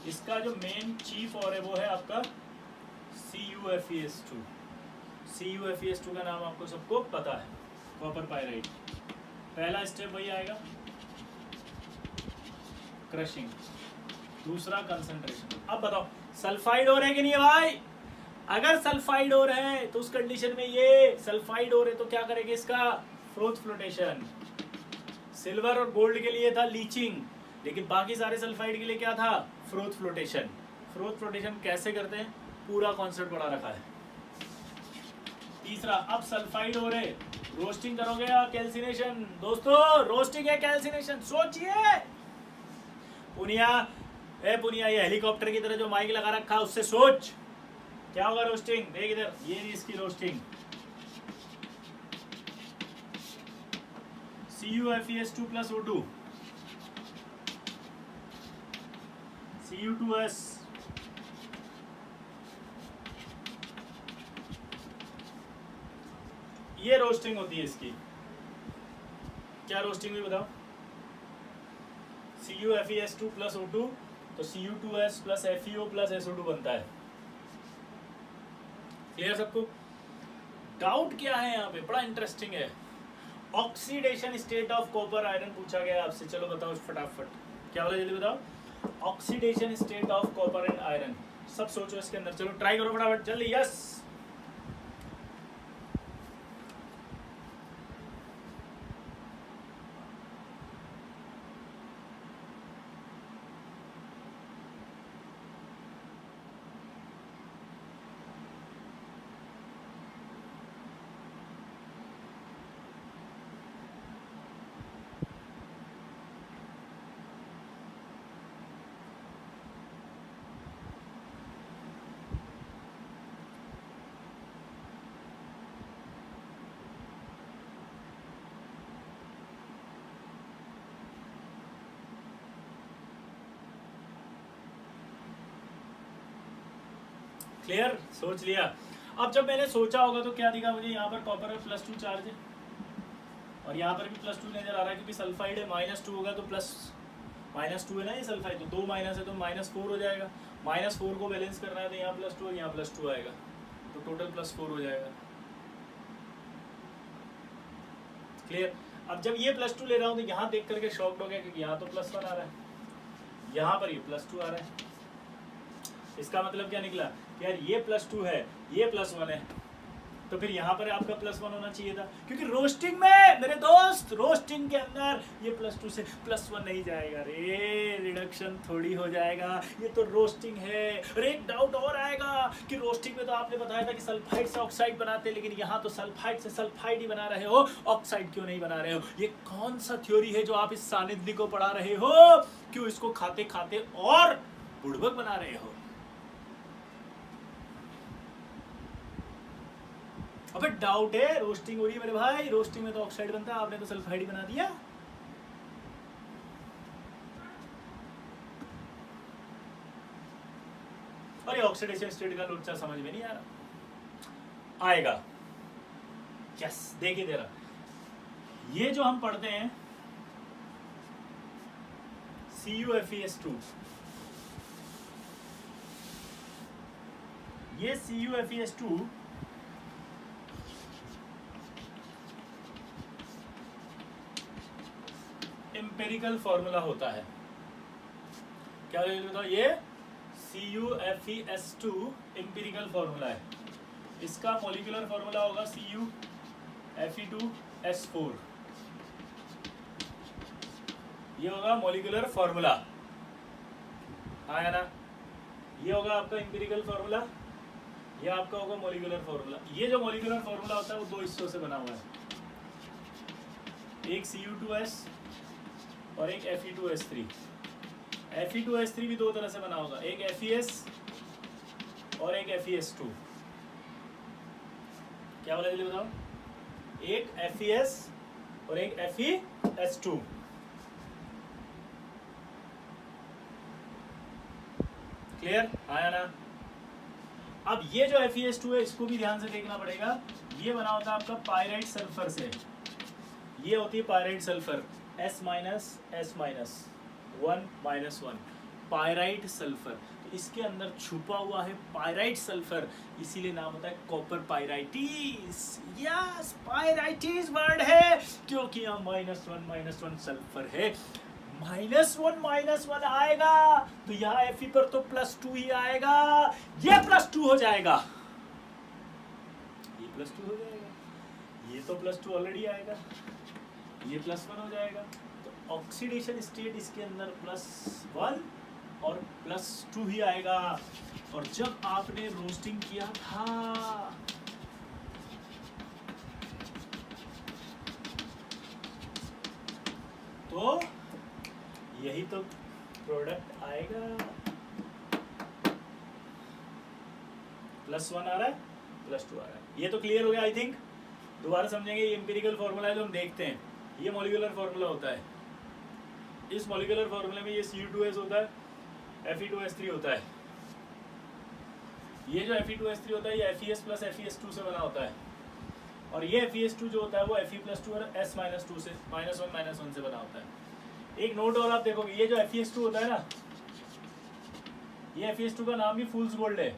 इसका जो मेन चीफ और है वो है आपका CuFeS2। CuFeS2 का नाम आपको सबको पता है, कॉपर पायराइड। पहला स्टेप वही आएगा, क्रशिंग। दूसरा कंसंट्रेशन। अब बताओ सल्फाइड और है कि नहीं है भाई? अगर सल्फाइड और है तो उस कंडीशन में ये सल्फाइड और है तो क्या करेंगे इसका? Froth flotation. सिल्वर और गोल्ड के लिए था लीचिंग, लेकिन बाकी सारे सल्फाइड के लिए क्या था? Froth flotation. फ्रोथ फ्लोटेशन कैसे करते हैं पूरा कॉन्सेप्ट पढ़ा रखा है। तीसरा, अब सल्फाइड हो रहे, रोस्टिंग करोगे या कैल्सिनेशन? दोस्तों रोस्टिंग है कैल्सिनेशन? सोचिए। पुनिया ये हेलीकॉप्टर की तरह जो माइक लगा रखा है उससे सोच क्या होगा रोस्टिंग। देख इधर, ये नहीं इसकी roasting. CuFeS2 plus O2, Cu2S, ये रोस्टिंग होती है इसकी। क्या रोस्टिंग हुई बताओ? CuFeS2 plus O2 तो Cu2S plus FeO plus SO2 बनता है। क्लियर सबको? डाउट क्या है यहाँ पे? बड़ा इंटरेस्टिंग है। Oxidation state of copper iron पूछा गया आपसे, चलो बताओ फटाफट। क्या बोला जल्दी बताओ? Oxidation state of copper and iron. सब सोचो इसके अंदर, चलो ट्राई करो फटाफट जल्दी। Yes, clear? सोच लिया? अब जब मैंने सोचा होगा तो क्या दिखा मुझे? यहाँ पर कॉपर में +2 चार्ज है और यहाँ पर भी +2 नजर आ रहा है, क्योंकि सल्फाइड है। -2 होगा तो -2 है ना, ये सल्फाइड, तो 2 माइनस है तो -4 हो जाएगा। -4 को बैलेंस करना है तो यहाँ +2 और यहाँ +2 आएगा, तो टोटल +4 हो जाएगा। क्लियर? अब जब ये +2 ले रहा हूँ तो यहाँ देख करके शॉक्ड हो गया, क्योंकि यहाँ तो +1 आ रहा है, यहाँ पर ये +2 आ रहा है। इसका मतलब क्या निकला? यार ये +2 है, ये +1 है, तो फिर यहाँ पर आपका +1 होना चाहिए था, क्योंकि रोस्टिंग में मेरे दोस्त, रोस्टिंग के अंदर ये +2 से +1 नहीं जाएगा रे, रिडक्शन थोड़ी हो जाएगा, ये तो रोस्टिंग है। और एक डाउट और आएगा कि रोस्टिंग में तो आपने बताया था कि सल्फाइड से ऑक्साइड बनाते हैं, लेकिन यहाँ तो सल्फाइड से सल्फाइड ही बना रहे हो, ऑक्साइड क्यों नहीं बना रहे हो? ये कौन सा थ्योरी है जो आप इस सानिध्य को पढ़ा रहे हो? क्यों इसको खाते खाते और बुड़बक बना रहे हो? अबे डाउट है, रोस्टिंग हो रही है मेरे भाई, रोस्टिंग में तो ऑक्साइड बनता है, आपने तो सल्फाइड ही बना दिया। और ये ऑक्सीडेशन स्टेट का लोचा समझ में नहीं आ रहा, आएगा। यस, देखिए जरा, ये जो हम पढ़ते हैं CuFeS2, ये CuFeS2 एम्पेरिकल फॉर्मूला होता है। क्या बताओ, ये CuFeS2 एम्पेरिकल फॉर्मूला है। इसका मॉलिक्यूलर फॉर्मूला होगा CuFe2S4। ये होगा मॉलिक्यूलर फॉर्मूला, हाँ है ना। ये होगा आपका एम्पिरिकल फॉर्मूला, ये आपका होगा मॉलिक्यूलर फॉर्मूला। ये जो मॉलिक्यूलर फॉर्मूला होता है वो दो हिस्सों से बना हुआ है, एक Cu2S और एक Fe2S3। Fe2S3 भी दो तरह से बना होगा, एक FeS और एक FeS2। क्या बोला जल्दी बताओ, एक FeS और एक FeS2। क्लियर, आया ना। अब ये जो FeS2 है इसको भी ध्यान से देखना पड़ेगा। ये बना होता है आपका पायराइट सल्फर से, ये होती है pyrite sulphur, S-, S-1 -1 pyrite sulphur. तो इसके अंदर छुपा हुआ है पायराइट सल्फर, इसीलिए नाम होता है copper pyrites. Yes, pyrites word है क्योंकि यहाँ -1 सल्फर है। -1 आएगा तो यहाँ Fe पर तो +2 ही आएगा, ये +2 हो जाएगा, ये +2 हो जाएगा, ये तो +2 ऑलरेडी आएगा, ये +1 हो जाएगा। तो ऑक्सीडेशन स्टेट इसके अंदर +1 और +2 ही आएगा। और जब आपने रोस्टिंग किया था तो यही तो प्रोडक्ट आएगा, +1 आ रहा है, +2 आ रहा है। ये तो क्लियर हो गया आई थिंक। दोबारा समझेंगे, ये एम्पिरिकल फॉर्मूला है जो हम देखते हैं, ये मॉलिक्यूलर फॉर्मूला होता है। इस मॉलिक्यूलर फॉर्मूले में ये Cu2S होता है, Fe2S3 होता है। ये जो Fe2S3 होता है ये FeS + FeS2 से बना होता है, और ये FeS2 जो होता है वो Fe+2 और S -2 से -1 से बना होता है। एक नोट और आप देखोगे, ये जो FeS2 होता है ना, ये FeS2 का नाम भी फूल्स गोल्ड है।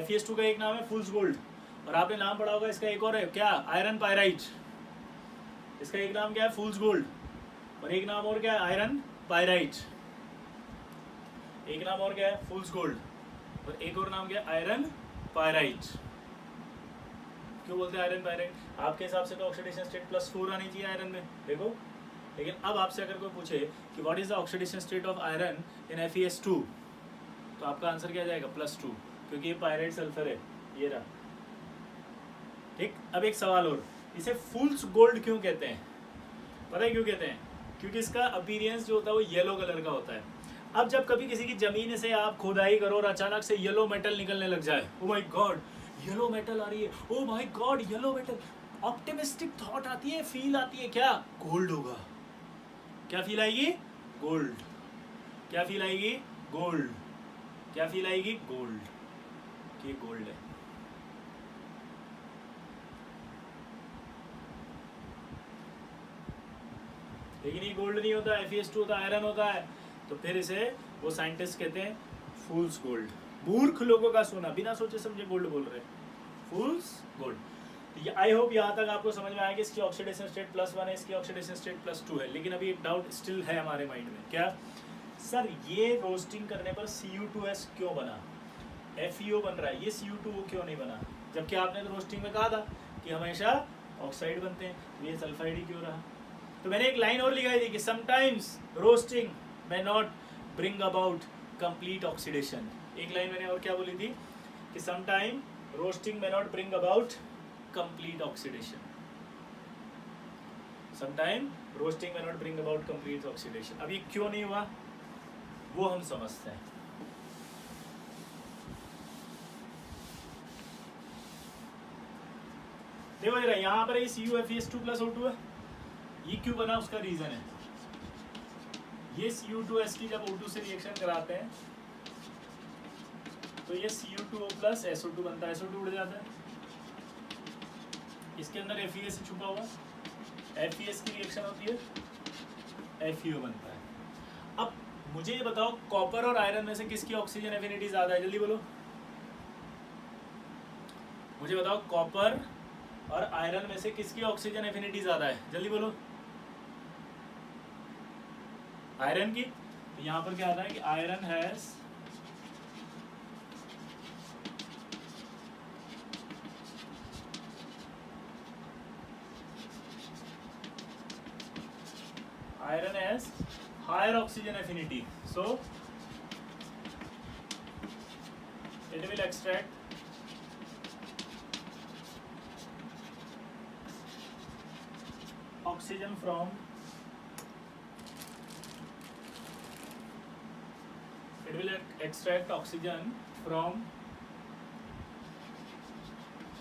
FeS2 का एक नाम है फूल्स गोल्ड, और आपने नाम पढ़ा होगा इसका एक और है, क्या, आयरन पायराइट। इसका एक नाम क्या है, फूल्स गोल्ड, और एक नाम और क्या है, आयरन पायराइट। एक नाम और क्या है, फूल्स गोल्ड, और एक और नाम क्या है, आयरन पायराइट। क्यों बोलते हैं आयरन पायराइट? आपके हिसाब से तो ऑक्सीडेशन स्टेट +4 आनी चाहिए आयरन में, देखो। लेकिन अब आपसे अगर कोई पूछे कि what is the oxidation state of iron in FeS2, तो आपका आंसर क्या जाएगा, +2, क्योंकि ये पायराइट सल्फर है, ये रहा। ठीक, अब एक सवाल और, इसे फूल्स गोल्ड क्यों कहते हैं? पता है क्यों कहते हैं? क्योंकि इसका अपीयरेंस जो होता है वो येलो कलर का होता है। अब जब कभी किसी की जमीन से आप खोदाई करो और अचानक से येलो मेटल निकलने लग जाए, oh my god yellow metal आ रही है, oh my god yellow metal, optimistic thought आती है, फील आती है, क्या, गोल्ड होगा। क्या फील आएगी, गोल्ड। क्या फील आएगी, गोल्ड। क्या फील आएगी, गोल्ड, कि गोल्ड है। लेकिन ये गोल्ड नहीं होता, FeS2 होता है, आयरन होता है। तो फिर इसे वो साइंटिस्ट कहते हैं फूल्स गोल्ड। मूर्ख लोगों का सोना, बिना सोचे समझे गोल्ड बोल रहे हैं, फूल्स गोल्ड। तो ये आई होप यहाँ तक आपको समझ में आया कि इसकी ऑक्सीडेशन स्टेट +1 है, इसकी ऑक्सीडेशन स्टेट +2 है। लेकिन अभी एक डाउट स्टिल है हमारे माइंड में, क्या, सर ये रोस्टिंग करने पर Cu2S क्यों बना, FeO बन रहा है, ये Cu2O क्यों नहीं बना? जबकि आपने तो रोस्टिंग में कहा था कि हमेशा ऑक्साइड बनते हैं, ये सल्फाइड ही क्यों रहा? तो मैंने एक लाइन और लिखाई थी कि sometimes roasting may not bring about complete oxidation। एक लाइन मैंने और क्या बोली थी कि sometime roasting may not bring about complete oxidation। sometime roasting may not bring about complete oxidation। अब ये क्यों नहीं हुआ वो हम समझते हैं। देखो जरा यहाँ पर CuFeS2+O2 है, ये क्यों बना उसका रीजन है, ये Cu2S की जब O2 से रिएक्शन कराते हैं तो ये Cu2O + SO2 बनता है, SO2 उड़ जाता है, इसके अंदर FeS छुपा हुआ, FeS की रिएक्शन होती है, FeO बनता है। अब मुझे ये बताओ कॉपर और आयरन में से किसकी ऑक्सीजन एफिनिटी ज्यादा है, जल्दी बोलो। मुझे बताओ कॉपर और आयरन में से किसकी ऑक्सीजन एफिनिटी ज्यादा है, जल्दी बोलो। आयरन की। तो यहाँ पर क्या आता है कि iron has higher oxygen affinity, so it will extract oxygen from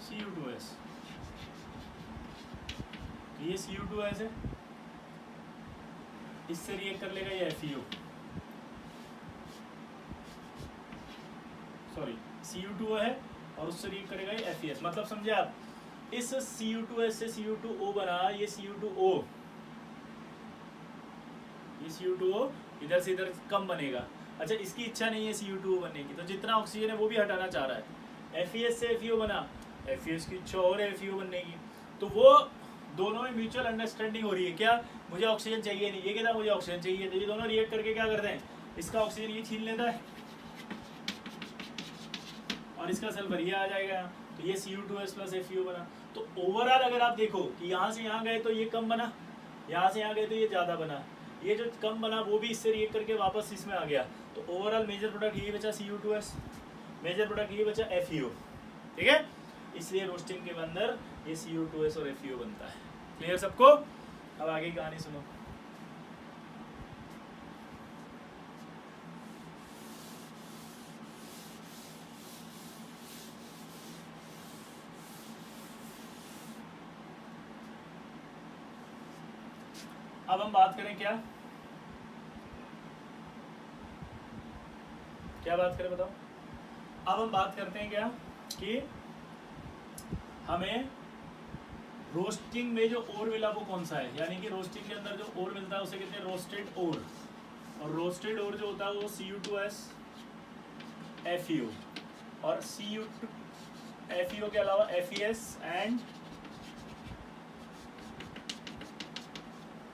Cu2s। ये Cu2s है, इससे रिएक्ट कर लेगा ये FeO, सॉरी Cu2 है और उससे रिएक्ट करेगा ये FeS। मतलब समझे आप, इस Cu2s से Cu2O बना, ये Cu2O, ये Cu2O इधर से इधर कम बनेगा। अच्छा, इसकी इच्छा नहीं है Cu2O बनने की, तो जितना ऑक्सीजन है वो भी हटाना चाह रहा है। FeS से FeO बना, FeS की इच्छा और है FeO बनने की, तो वो दोनों में म्यूचुअल अंडरस्टैंडिंग हो रही है। क्या, मुझे ऑक्सीजन चाहिए नहीं, ये कहता मुझे ऑक्सीजन चाहिए, तो ये दोनों रिएक्ट करके क्या करते हैं, इसका ऑक्सीजन ये छीन लेता है और इसका सल्फर ये आ जाएगा, तो ये Cu2s प्लस FeO बना। तो ओवरऑल अगर आप देखो कि यहाँ से यहाँ गए तो ये कम बना, यहाँ से यहाँ गए तो ये ज़्यादा बना, ये जो कम बना वो भी इससे रिएक्ट करके वापस इसमें आ गया, तो ओवरऑल मेजर प्रोडक्ट ये बचा Cu2s, मेजर प्रोडक्ट ये बचा FeO। ठीक है, इसलिए रोस्टिंग के अंदर ये Cu2s और FeO बनता है। क्लियर सबको? अब आगे की कहानी सुनो। अब हम बात करें क्या बात करें बताओ। अब हम बात करते हैं क्या कि हमें रोस्टिंग में जो ओर मिला वो कौन सा है, यानी कि रोस्टिंग के अंदर जो ओर मिलता है उसे कहते हैं रोस्टेड ओर, और रोस्टेड ओर जो होता है वो Cu2s FeO, और FeO के अलावा FeS एंड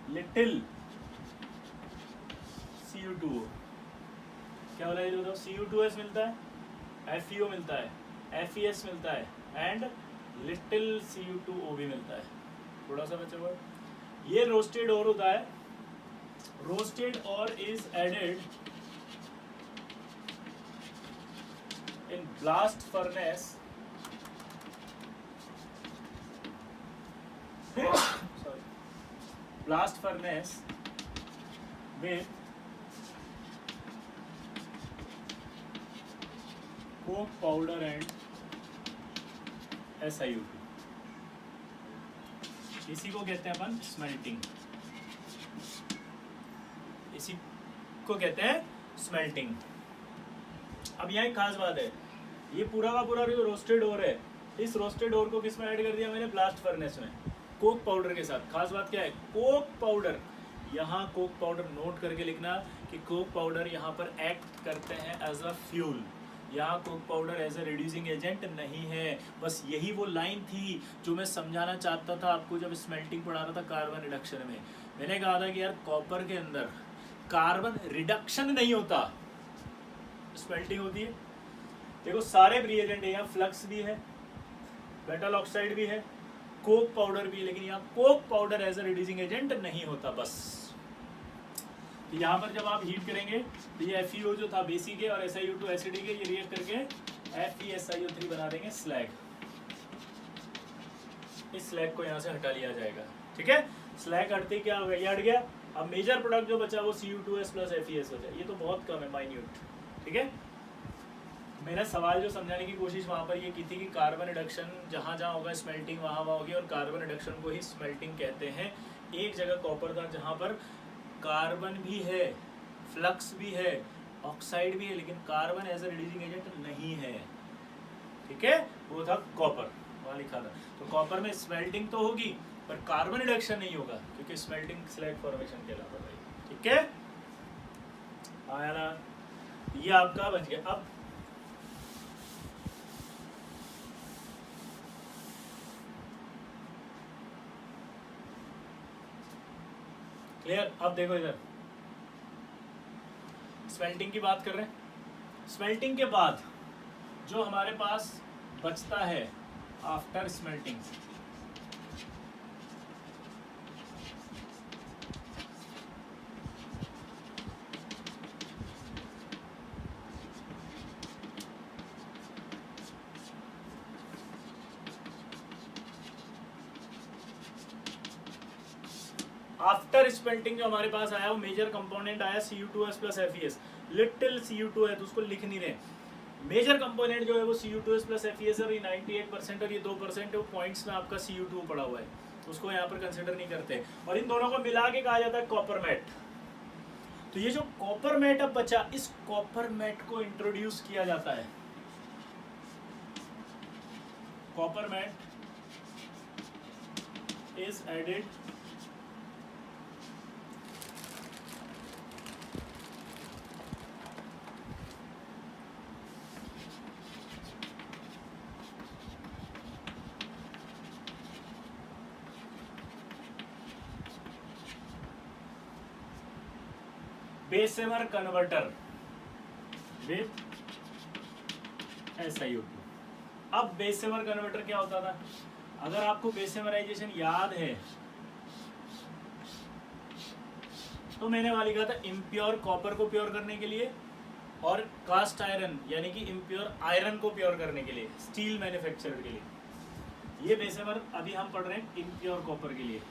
लिटिल Cu2O। क्या बोला ये बताओ, Cu2s मिलता है, FeO मिलता है, FeS मिलता है एंड लिटिल Cu2O भी मिलता है। थोड़ा सा बचा हुआ, ये रोस्टेड ओर होता है। Roasted ore is added in blast furnace sorry, blast furnace with coke powder and SiO2। इसी को कहते हैं अपन स्मेल्टिंग, इसी को कहते हैं स्मेल्टिंग। अब यहाँ एक खास बात है, ये पूरा का पूरा जो रोस्टेड ओर है, इस रोस्टेड ओर को किस में ऐड कर दिया मैंने, ब्लास्ट फर्नेस में, कोक पाउडर के साथ। खास बात क्या है, कोक पाउडर, यहाँ कोक पाउडर नोट करके लिखना कि कोक पाउडर यहाँ पर एक्ट करते हैं एज अ फ्यूल, यहाँ coke powder as a reducing agent नहीं है। बस यही वो लाइन थी जो मैं समझाना चाहता था आपको जब स्मेल्टिंग पढ़ा रहा था कार्बन रिडक्शन में। मैंने कहा था कि यार कॉपर के अंदर कार्बन रिडक्शन नहीं होता, स्मेल्टिंग होती है। देखो सारे रिएजेंट है, यहाँ फ्लक्स भी है, मेटल ऑक्साइड भी है, कोक पाउडर भी है, लेकिन यहाँ coke powder as a reducing agent नहीं होता। बस तो यहाँ पर जब आप हीट करेंगे तो ये FeO जो था बेसिक है और SiO2 एसिडिक है, ये रिएक्ट करके FeSiO3 बना देंगे स्लैग। इस स्लैग को यहाँ से हटा लिया जाएगा। ठीक है, स्लैग हटते क्या हो गया, ये हट गया। अब मेजर प्रोडक्ट जो बचा वो Cu2s प्लस FeS हो जाए। ये तो बहुत कम है, माइन्यूट। ठीक है, मेरा सवाल जो समझाने की कोशिश वहाँ पर ये की थी कि कार्बन रिडक्शन जहाँ जहाँ होगा स्मेल्टिंग वहाँ वहाँ होगी, और कार्बन रिडक्शन को ही स्मेल्टिंग कहते हैं। एक जगह कॉपर था जहाँ पर कार्बन भी है, फ्लक्स भी है, ऑक्साइड भी है, लेकिन carbon as a reducing agent नहीं है। ठीक है, वो था कॉपर, वहाँ लिखा था। तो कॉपर में स्मेल्टिंग तो होगी पर कार्बन रिडक्शन नहीं होगा, क्योंकि स्मेल्टिंग स्लैग फॉर्मेशन कहलाता है। ठीक है, आया ना, ये आपका बच गया। अब क्लियर? अब देखो इधर स्मेल्टिंग की बात कर रहे हैं। स्मेल्टिंग के बाद जो हमारे पास बचता है आफ्टर स्मेल्टिंग, आफ्टर स्पेल्टिंग जो हमारे पास आया वो मेजर कंपोनेंट आया Cu2s plus FeS। Little Cu2 है तो उसको लिख नहीं रहे, मेजर कंपोनेंट जो है वो Cu2s प्लस FeS है और ये 98% और ये 2% है, वो पॉइंट्स में आपका Cu2 पड़ा हुआ है, उसको यहाँ पर कंसिडर नहीं करते। और इन दोनों को मिला के कहा जाता है कॉपर मैट। तो ये जो कॉपर मैट अब बचा, इस कॉपर मैट को इंट्रोड्यूस किया जाता है। Copper matte is added Bessemer converter with SiO2। अब बेसेमर कन्वर्टर क्या होता था? अगर आपको बेसेमराइजेशन याद है तो मैंने वाली कहा था इम्प्योर कॉपर को प्योर करने के लिए और कास्ट आयरन यानी कि इम्प्योर आयरन को प्योर करने के लिए, स्टील मैन्युफैक्चर के लिए। ये बेसेमर अभी हम पढ़ रहे हैं इम्प्योर कॉपर के लिए।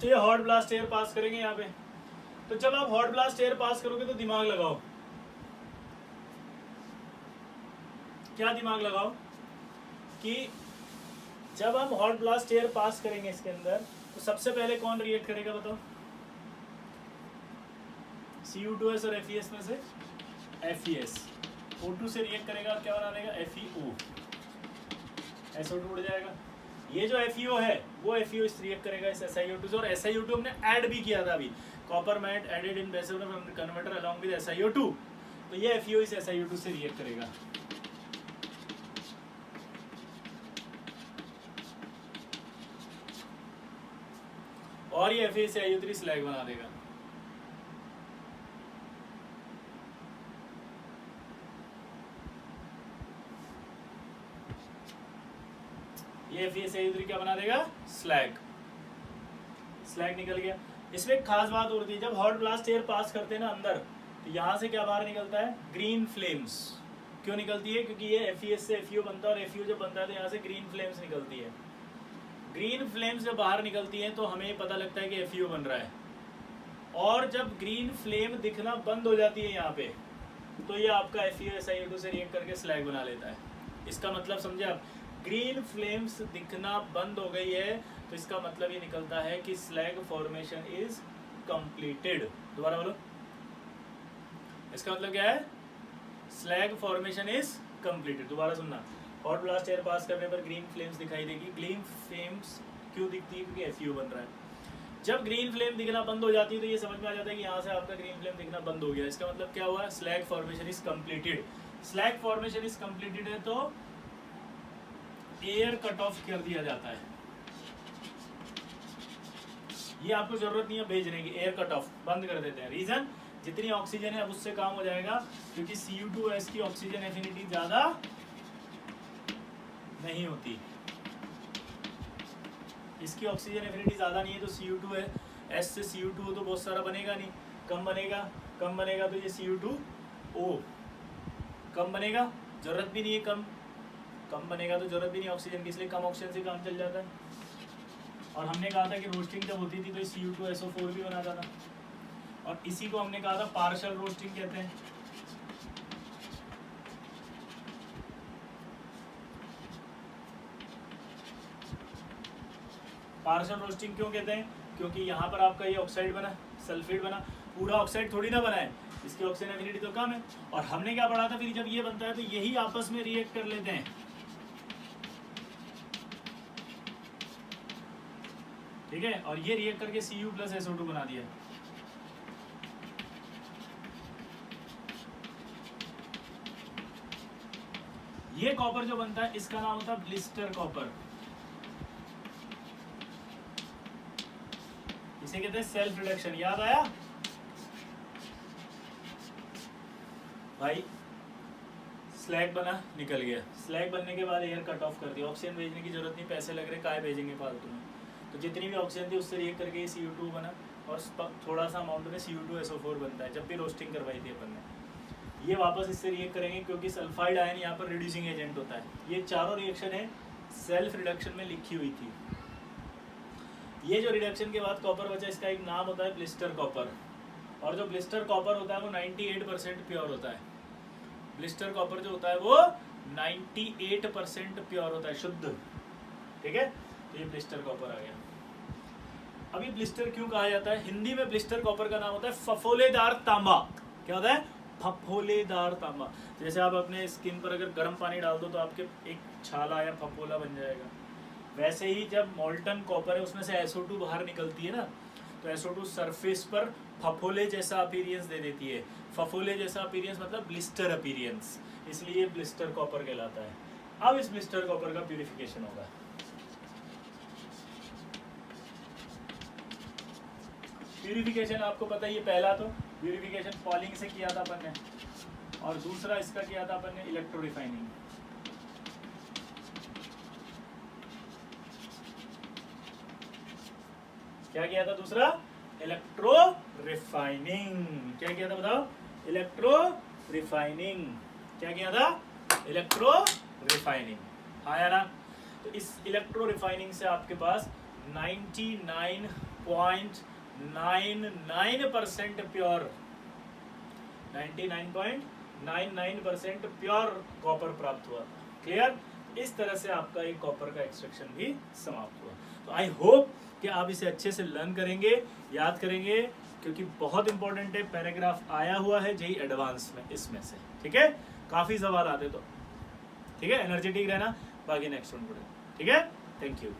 तो ये हॉट ब्लास्ट एयर पास करेंगे यहाँ पे। तो जब आप हॉट ब्लास्ट एयर पास करोगे तो दिमाग लगाओ, क्या दिमाग लगाओ कि जब हम हॉट ब्लास्ट एयर पास करेंगे इसके अंदर तो सबसे पहले कौन रिएक्ट करेगा बताओ? Cu2s और FeS में से FeS O2 से रिएक्ट करेगा और क्या बना देगा? FeO, SO2 उड़ जाएगा। ये जो FeO है वो FeO इस रिएक्ट करेगा इस SiO2 से, और SiO2 हमने ऐड भी किया था अभी, copper matte added in Bessemer converter along with SiO2। तो ये FeO इस SiO2 से रिएक्ट करेगा। और ये FeSiO3 स्लैग बना देगा। ये FeSiO3 क्या बना देगा? स्लैग। स्लैग निकल गया। इसमें एक खास बात होती है, जब हॉट ब्लास्ट एयर पास करते हैं ना अंदर, तो यहाँ से क्या बाहर निकलता है? Green flames. क्यों निकलती है? क्योंकि ये FeS से FeO बनता है और FeO जब बनता है तो यहाँ से ग्रीन फ्लेम्स निकलती है। ग्रीन फ्लेम्स जब बाहर निकलती हैं तो हमें पता लगता है कि FeO बन रहा है। और जब ग्रीन फ्लेम दिखना बंद हो जाती है यहाँ पे, तो ये आपका FeSiO2 से रिएक्ट करके स्लैग बना लेता है। इसका मतलब समझे आप? ग्रीन फ्लेम्स दिखना बंद हो गई है तो इसका मतलब ये निकलता है कि स्लैग फॉर्मेशन इज कंप्लीटेड। दोबारा बोलो, इसका मतलब क्या है? Slag formation is completed. दोबारा सुनना, हॉट ब्लास्ट एयर पास करने पर ग्रीन फ्लेम्स दिखाई देगी। ग्रीन फ्लेम्स क्यों दिखती है? क्योंकि FeO बन रहा है। जब ग्रीन फ्लेम दिखना बंद हो जाती है तो ये समझ में आ जाता है कि यहाँ से आपका ग्रीन फ्लेम दिखना बंद हो गया। इसका मतलब क्या हुआ? Slag formation is completed. Slag formation is completed है तो एयर कट ऑफ कर दिया जाता है। ये आपको जरूरत नहीं है भेजने की, एयर कट ऑफ बंद कर देते हैं। रीजन, जितनी ऑक्सीजन है अब उससे काम हो जाएगा, क्योंकि Cu2s की ऑक्सीजन एफिनिटी ज्यादा नहीं होती। इसकी ऑक्सीजन एफिनिटी ज्यादा नहीं है तो Cu2 है, S से Cu2 तो बहुत सारा बनेगा नहीं, कम बनेगा। कम बनेगा तो ये Cu2O कम बनेगा, जरूरत भी नहीं है कम बनेगा तो जरूरत भी नहीं ऑक्सीजन की, इसलिए कम ऑक्सीजन से काम चल जाता है। और हमने कहा था कि रोस्टिंग जब होती थी तो Cu2SO4 भी बनाता था, और इसी को हमने कहा था पार्शियल रोस्टिंग कहते हैं। पार्शियल रोस्टिंग क्यों कहते हैं? क्योंकि यहाँ पर आपका ये ऑक्साइड बना, सल्फेट बना, पूरा ऑक्साइड थोड़ी ना बना है, इसकी ऑक्सीजन एफिनिटी तो कम है। और हमने क्या पढ़ा था, फिर जब ये बनता है तो यही आपस में रिएक्ट कर लेते हैं, ठीक है, और ये रिएक्ट करके Cu+SO2 बना दिया। ये कॉपर जो बनता है इसका नाम होता है ब्लिस्टर कॉपर, इसे कहते हैं सेल्फ रिडक्शन। याद आया भाई? स्लैग बना, निकल गया, स्लैग बनने के बाद एयर कट ऑफ कर दिया, ऑक्सीजन भेजने की जरूरत नहीं, पैसे लग रहे, काय भेजेंगे फालतू में। तो जितनी भी ऑक्सीजन थी उससे रिएक्ट करके ये Cu2 बना, और थोड़ा सा अमाउंट में Cu2SO4 बनता है। जब भी रोस्टिंग करवाई थी अपन ने, ये वापस इससे रिएक्ट करेंगे क्योंकि सल्फाइड आयन यहाँ पर रिड्यूसिंग एजेंट होता है। ये चारों रिएक्शन है सेल्फ रिडक्शन में लिखी हुई थी। ये जो रिडक्शन के बाद कॉपर बचा, इसका एक नाम होता है ब्लिस्टर कॉपर, और जो ब्लिस्टर कॉपर होता है वो 98% प्योर होता है। ब्लिस्टर कॉपर जो होता है वो 98% प्योर होता है, शुद्ध, ठीक है। तो ये ब्लिस्टर कॉपर आ गया। अब ये ब्लिस्टर क्यों कहा जाता है? हिंदी में ब्लिस्टर कॉपर का नाम होता है फफोलेदार तांबा। क्या होता है? फफोलेदार तांबा। जैसे आप अपने स्किन पर अगर गर्म पानी डाल दो तो आपके एक छाला या फफोला बन जाएगा, वैसे ही जब मोल्टन कॉपर है उसमें से SO2 बाहर निकलती है ना, तो SO2 सरफेस पर फफोले जैसा अपीरियंस दे देती है। फफोले जैसा अपीरियंस मतलब ब्लिस्टर अपीरियंस, इसलिए ब्लिस्टर कॉपर कहलाता है। अब इस ब्लिस्टर कॉपर का प्यूरिफिकेशन होगा। प्यूरिफिकेशन आपको पता ही है, पहला तो प्यूरिफिकेशन पॉलिंग से किया था अपन ने, और दूसरा इसका किया था अपन ने इलेक्ट्रो रिफाइनिंग। क्या किया था दूसरा? Electro refining. क्या किया था बताओ? Electro refining. क्या किया था? Electro refining. आया ना? तो इस इलेक्ट्रो रिफाइनिंग से आपके पास 99.99% प्योर, 99.99% प्योर कॉपर प्राप्त हुआ। क्लियर? इस तरह से आपका एक कॉपर का एक्सट्रैक्शन भी समाप्त हुआ। तो आई होप कि आप इसे अच्छे से लर्न करेंगे, याद करेंगे, क्योंकि बहुत इंपॉर्टेंट है। पैराग्राफ आया हुआ है जेईई एडवांस में इसमें से, ठीक है। काफी सवाल आते तो, ठीक है। एनर्जेटिक रहना, बाकी नेक्स्ट वन, ठीक है। Thank you.